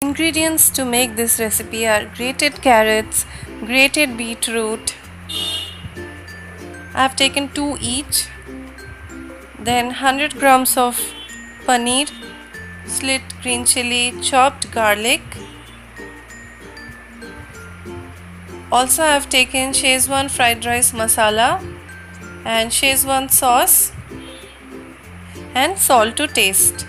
ingredients to make this recipe are grated carrots, grated beetroot. I have taken 2 each. Then 100 grams of paneer, slit green chilli, chopped garlic. Also I have taken Schezwan fried rice masala and Schezwan sauce and salt to taste.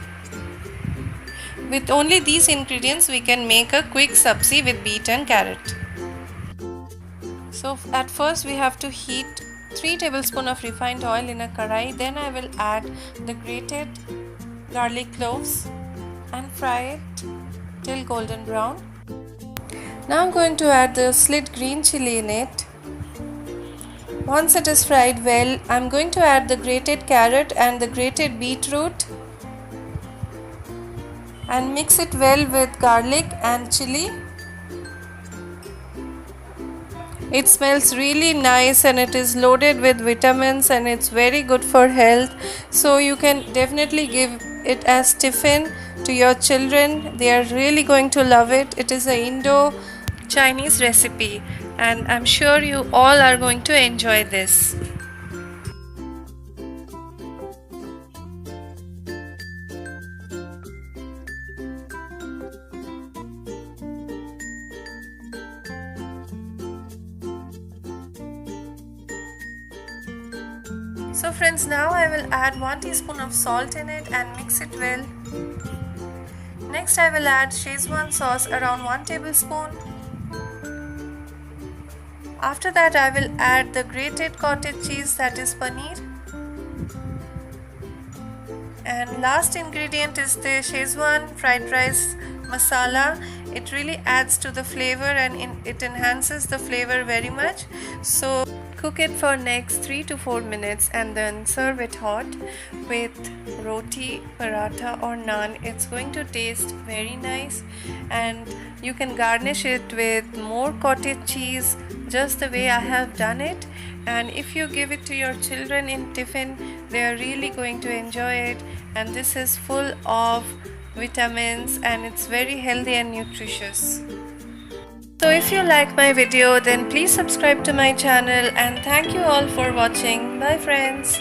With only these ingredients we can make a quick sabzi with beet and carrot. So at first we have to heat 3 tablespoons of refined oil in a karai. Then I will add the grated garlic cloves and fry it till golden brown. Now I'm going to add the slit green chilli in it. Once it is fried well, I'm going to add the grated carrot and the grated beetroot and mix it well with garlic and chili. It smells really nice and it is loaded with vitamins and it's very good for health. So you can definitely give it as tiffin to your children. They are really going to love it. It is an Indo Chinese recipe and I'm sure you all are going to enjoy this. So friends, now I will add 1 teaspoon of salt in it and mix it well. Next I will add Schezwan sauce around 1 tablespoon. After that I will add the grated cottage cheese, that is paneer. And last ingredient is the Schezwan fried rice masala. It really adds to the flavor and it enhances the flavor very much. So cook it for next 3 to 4 minutes and then serve it hot with roti, paratha or naan. It's going to taste very nice and you can garnish it with more cottage cheese just the way I have done it. And if you give it to your children in tiffin, they are really going to enjoy it, and this is full of vitamins and it's very healthy and nutritious. So if you like my video, then please subscribe to my channel and thank you all for watching. Bye friends.